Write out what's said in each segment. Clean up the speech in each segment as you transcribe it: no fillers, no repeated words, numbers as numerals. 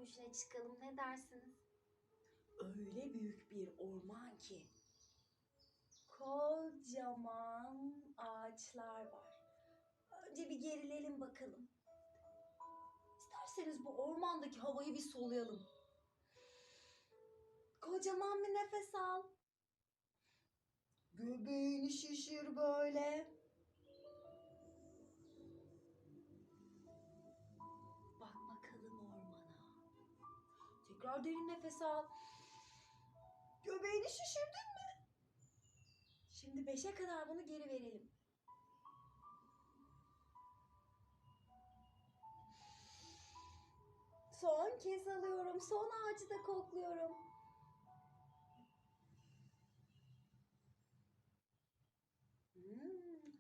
yürüyüşüne çıkalım, ne dersiniz? Öyle büyük bir orman ki kocaman ağaçlar var. Önce bir gerilelim bakalım. İsterseniz bu ormandaki havayı bir soluyalım. Kocaman bir nefes al. Göbeğini şişir böyle. Bak bakalım ormana. Tekrar derin nefes al. Göbeğini şişirdin mi? Şimdi 5'e kadar bunu geri verelim. Son kez alıyorum. Son ağacı da kokluyorum.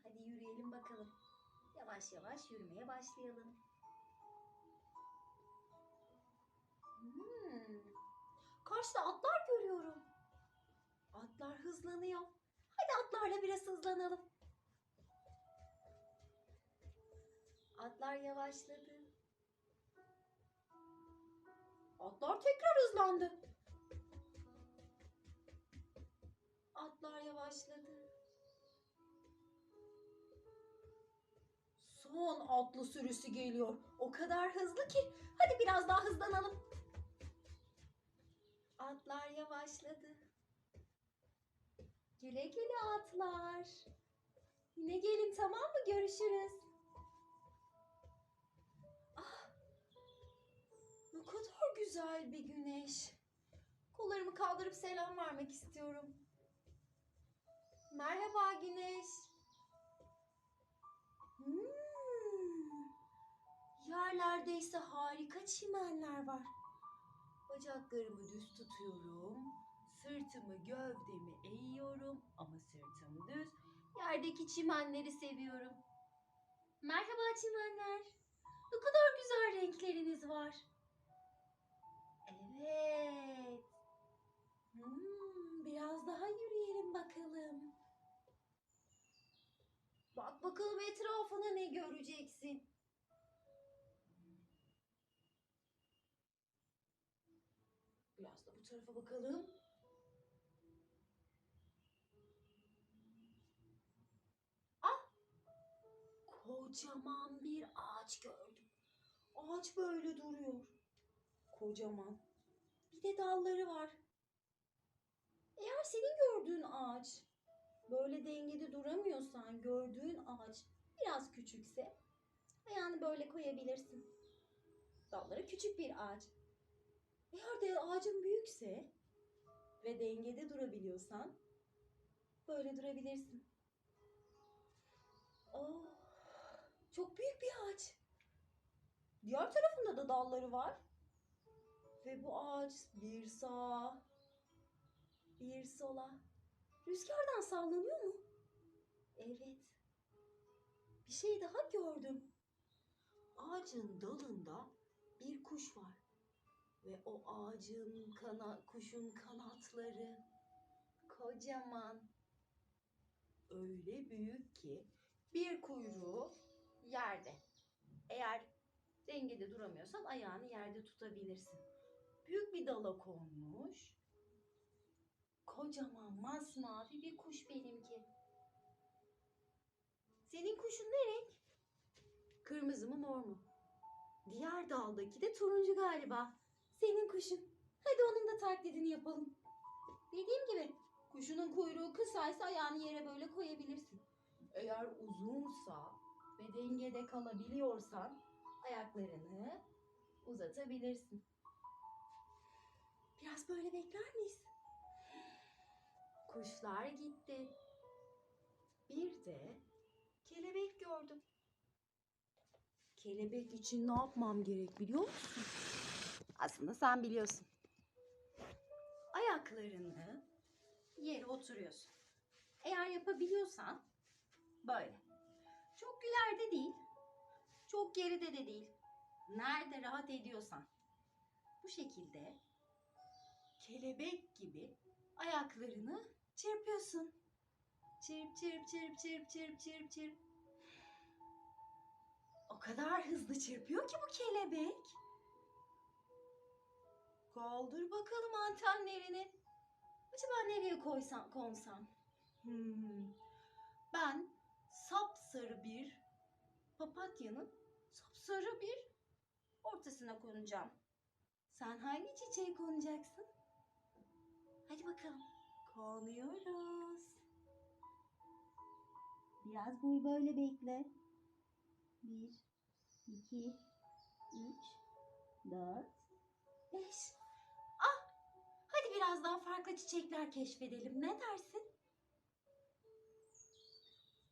Hadi yürüyelim bakalım. Yavaş yavaş yürümeye başlayalım. Karşıda atlar görüyorum. Atlar hızlanıyor. Hadi atlarla biraz hızlanalım. Atlar yavaşladı. Atlar tekrar hızlandı. Atlar yavaşladı. Son atlı sürüsü geliyor. O kadar hızlı ki. Hadi biraz daha hızlanalım. Atlar yavaşladı. Güle güle atlar. Yine gelin, tamam mı? Görüşürüz. Ah, ne kadar güzel bir güneş. Kollarımı kaldırıp selam vermek istiyorum. Merhaba güneş. Yerlerde ise harika çimenler var. Bacaklarımı düz tutuyorum. Sırtımı, gövdemi eğiyorum ama sırtım düz. Yerdeki çimenleri seviyorum. Merhaba çimenler. Ne kadar güzel renkleriniz var. Evet. Biraz daha yürüyelim bakalım. Bak bakalım etrafına ne göreceksin. Biraz da bu tarafa bakalım. Ah! Kocaman bir ağaç gördüm. Ağaç böyle duruyor. Kocaman. Bir de dalları var. Eğer senin gördüğün ağaç böyle dengede duramıyorsan, gördüğün ağaç biraz küçükse ayağını böyle koyabilirsin. Dalları küçük bir ağaç. Eğer de ağacın büyükse ve dengede durabiliyorsan böyle durabilirsin. Oh, çok büyük bir ağaç. Diğer tarafında da dalları var. Ve bu ağaç bir sağa, bir sola. Rüzgardan sallanıyor mu? Evet. Bir şey daha gördüm. Ağacın dalında bir kuş var. Ve o kuşun kanatları kocaman. Öyle büyük ki bir kuyruğu yerde. Eğer dengede duramıyorsan ayağını yerde tutabilirsin. Büyük bir dala konmuş. Kocaman masmavi bir kuş benimki. Senin kuşun ne renk? Kırmızı mı, mor mu? Diğer daldaki de turuncu galiba. Senin kuşun. Hadi onun da taklidini yapalım. Dediğim gibi kuşunun kuyruğu kısaysa ayağını yere böyle koyabilirsin. Eğer uzunsa ve dengede kalabiliyorsan ayaklarını uzatabilirsin. Biraz böyle bekler miyiz? Kuşlar gitti. Bir de kelebek gördüm. Kelebek için ne yapmam gerek biliyor musun? Aslında sen biliyorsun. Ayaklarını yere oturuyorsun. Eğer yapabiliyorsan böyle. Çok ileride değil, çok geride de değil. Nerede rahat ediyorsan. Bu şekilde kelebek gibi ayaklarını çırpıyorsun. Çırp çırp çırp çırp çırp çırp çırp. O kadar hızlı çırpıyor ki bu kelebek. Kaldır bakalım antenlerini. Acaba nereye konsam? Ben sapsarı bir papatyanın sapsarı bir ortasına konacağım. Sen hangi çiçeğe konacaksın? Hadi bakalım. Konuyoruz. Biraz böyle bekle. 1, 2, 3, 4, 5. Ah! Hadi biraz daha farklı çiçekler keşfedelim. Ne dersin?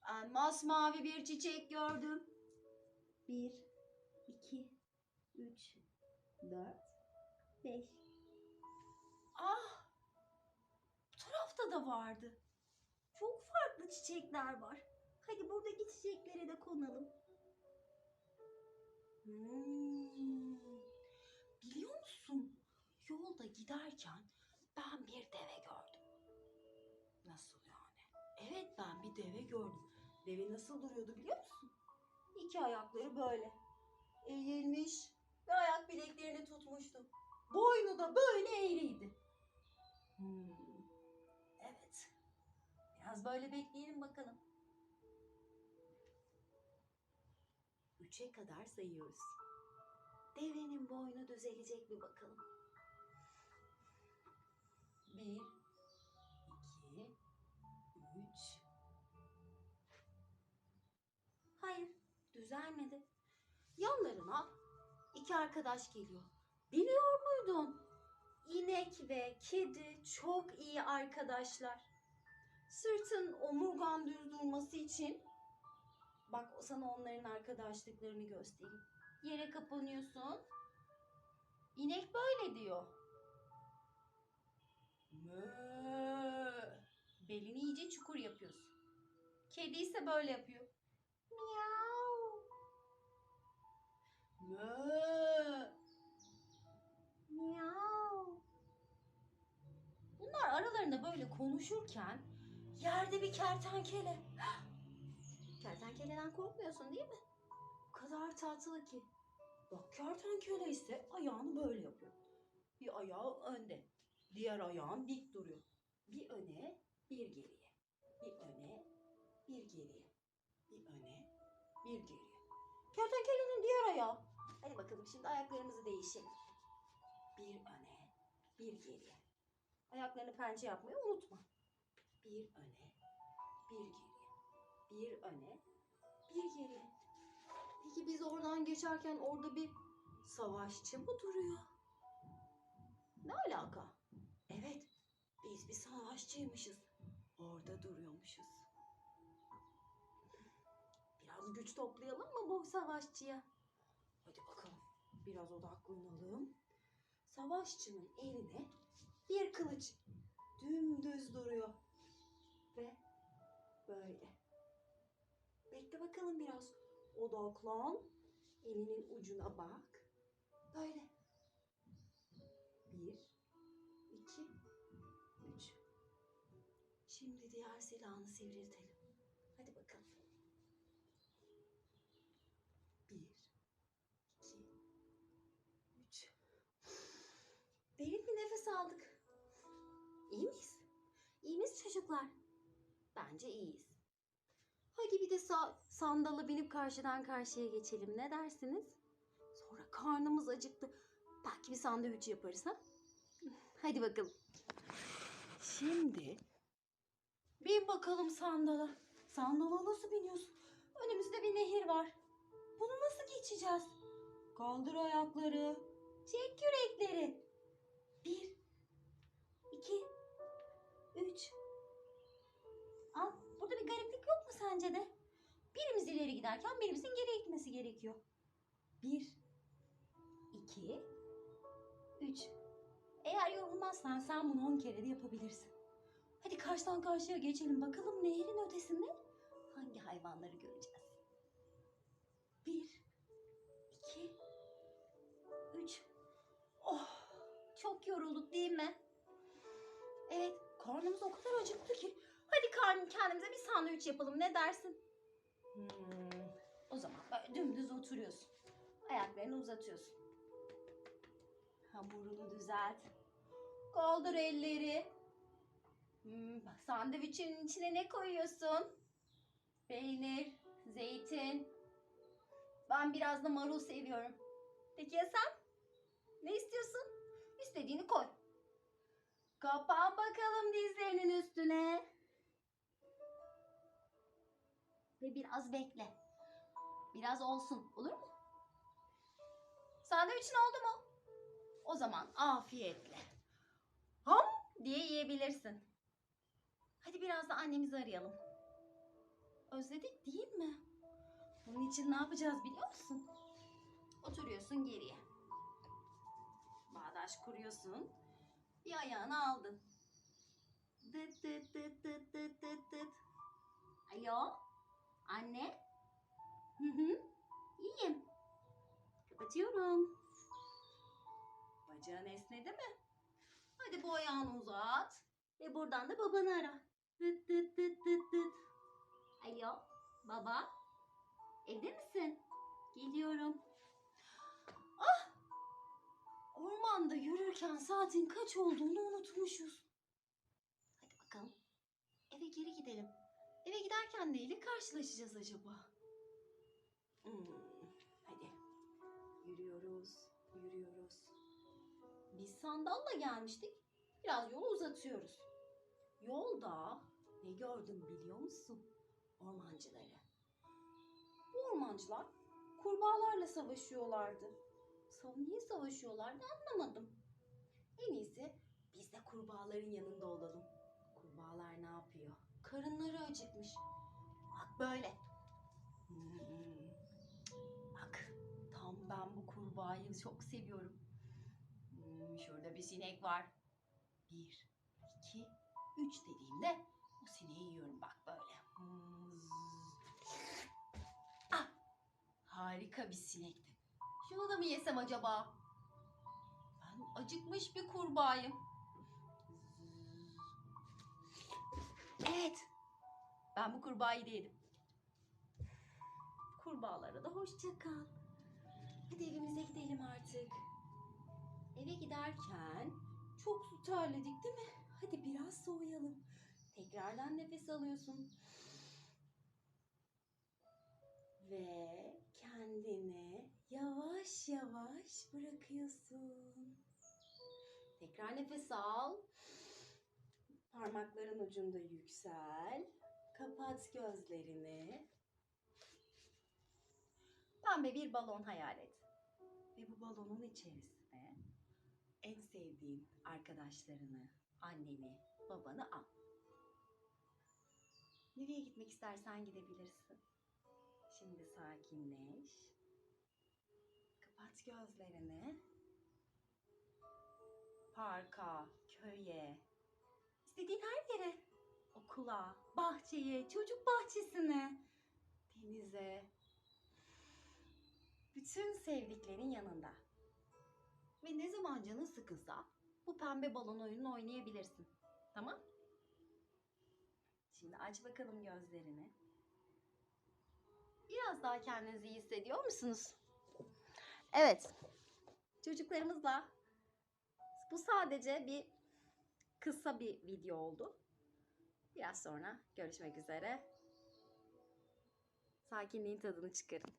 Ben masmavi bir çiçek gördüm. 1, 2, 3, 4, 5. Ah! Bu tarafta da vardı. Çok farklı çiçekler var. Hadi buradaki çiçeklere de konalım. Biliyor musun? Yolda giderken ben bir deve gördüm. Nasıl yani? Evet, ben bir deve gördüm. Deve nasıl duruyordu biliyor musun? İki ayakları böyle eğilmiş ve ayak bileklerini tutmuştu. Boynu da böyle eğriydi. Evet. Biraz böyle bekleyelim bakalım. 3'e kadar sayıyoruz. Devenin boynu düzelecek mi bakalım? 1, 2, 3. Hayır, düzelmedi. Yanlarına iki arkadaş geliyor. Biliyor muydun? İnek ve kedi çok iyi arkadaşlar. Sırtın omurgan düz durması için bak sana onların arkadaşlıklarını göstereyim. Yere kapanıyorsun. İnek böyle diyor. Mö. Belini iyice çukur yapıyorsun. Kedi ise böyle yapıyor. Miau. Mö. Miau. Bunlar aralarında böyle konuşurken yerde bir kertenkele. Kertenkeleden korkmuyorsun değil mi? O kadar tatlı ki. Bak kertenkele ise ayağını böyle yapıyor. Bir ayağı önde. Diğer ayağın dik duruyor. Bir öne, bir geriye. Bir öne, bir geriye. Bir öne, bir geriye. Kertenkelenin diğer ayağı. Hadi bakalım şimdi ayaklarımızı değişelim. Bir öne, bir geriye. Ayaklarını pençe yapmayı unutma. Bir öne, bir geriye. Bir öne, bir geriye. Peki biz oradan geçerken orada bir savaşçı mı duruyor? Ne alaka? Evet, biz bir savaşçıymışız. Orada duruyormuşuz. Biraz güç toplayalım mı bu savaşçıya? Hadi bakalım. Biraz odaklanalım. Savaşçının eline bir kılıç dümdüz duruyor. Ve böyle. Bekle bakalım biraz. Odaklan. Elinin ucuna bak. Böyle. 1, 2, 3. Şimdi diğer silahını sivriltelim. Hadi bakalım. 1, 2, 3. Derin bir nefes aldık. İyi miyiz? İyi miyiz çocuklar? Bence iyiyiz. Hadi bir de sandala binip karşıdan karşıya geçelim. Ne dersiniz? Sonra karnımız acıktı. Belki bir sandviç yaparız ha? Hadi bakalım. Şimdi bin bakalım sandala. Sandala nasıl biniyorsun? Önümüzde bir nehir var. Bunu nasıl geçeceğiz? Kaldır ayakları. Çek yürekleri. 1, 2, 3. Al, burada bir gariplik yok mu sence de? Birimiz ileri giderken birimizin geri gitmesi gerekiyor. 1, 2, 3. Eğer yorulmazsan sen bunu 10 kere de yapabilirsin. Hadi karşıdan karşıya geçelim. Bakalım nehrin ötesinde hangi hayvanları göreceğiz? 1, 2, 3. Oh, çok yorulduk değil mi? Evet, karnımız o kadar acıktı ki. Hadi kendimize bir sandviç yapalım. Ne dersin? O zaman böyle dümdüz oturuyorsun. Ayaklarını uzatıyorsun. Hamurunu düzelt. Kaldır elleri. Sandviçin içine ne koyuyorsun? Peynir, zeytin. Ben biraz da marul seviyorum. Peki ya sen? Ne istiyorsun? İstediğini koy. Kapan bakalım dizlerinin üstüne. Ve biraz bekle. Biraz olsun. Olur mu? Sandviçin oldu mu? O zaman afiyetle. Ham diye yiyebilirsin. Hadi biraz da annemizi arayalım. Özledik değil mi? Bunun için ne yapacağız biliyor musun? Oturuyorsun geriye. Bağdaş kuruyorsun. Bir ayağını aldın. Dıt dıt dıt dıt dıt dıt dıt. Alo? Anne? Hı hı. İyiyim. Kapatıyorum. Bacağın esnedi mi? Hadi bu ayağını uzat. Ve buradan da babanı ara. Dıt dıt dıt dıt dıt. Alo? Baba? Evde misin? Geliyorum. Ah! Ormanda yürürken saatin kaç olduğunu unutmuşuz. Hadi bakalım. Eve geri gidelim. Eve giderken neyle karşılaşacağız acaba? Hadi. Yürüyoruz, yürüyoruz. Biz sandalla gelmiştik. Biraz yolu uzatıyoruz. Yolda ne gördüm biliyor musun? Ormancıları. Bu ormancılar kurbağalarla savaşıyorlardı. Niye savaşıyorlardı anlamadım. En iyisi biz de kurbağaların yanında olalım. Kurbağalar ne yapıyor? Karınları acıkmış. Bak böyle. Bak tam ben bu kurbağayı çok seviyorum. Şurada bir sinek var. 1, 2, 3 dediğimde o sineği yiyorum bak böyle. Ah, harika bir sinekti. Şunu da mı yesem acaba? Ben acıkmış bir kurbağayım. Evet. Ben bu kurbağayı da yedim. Kurbağalara da hoşça kal. Hadi evimize gidelim artık. Eve giderken çok su terledik değil mi? Hadi biraz soğuyalım. Tekrardan nefes alıyorsun. Ve kendini yavaş yavaş bırakıyorsun. Tekrar nefes al. Parmakların ucunda yüksel. Kapat gözlerini. Pembe bir balon hayal et. Ve bu balonun içerisine en sevdiğin arkadaşlarını, anneni, babanı al. Nereye gitmek istersen gidebilirsin. Şimdi sakinleş. Kapat gözlerini. Parka, köye, istediğin her yere. Okula, bahçeye, çocuk bahçesine, denize. Bütün sevdiklerin yanında. Ve ne zaman canın sıkılsa bu pembe balon oyununu oynayabilirsin. Tamam? Şimdi aç bakalım gözlerini. Biraz daha kendinizi iyi hissediyor musunuz? Evet. Çocuklarımızla bu sadece kısa bir video oldu. Biraz sonra görüşmek üzere. Sakinliğin tadını çıkarın.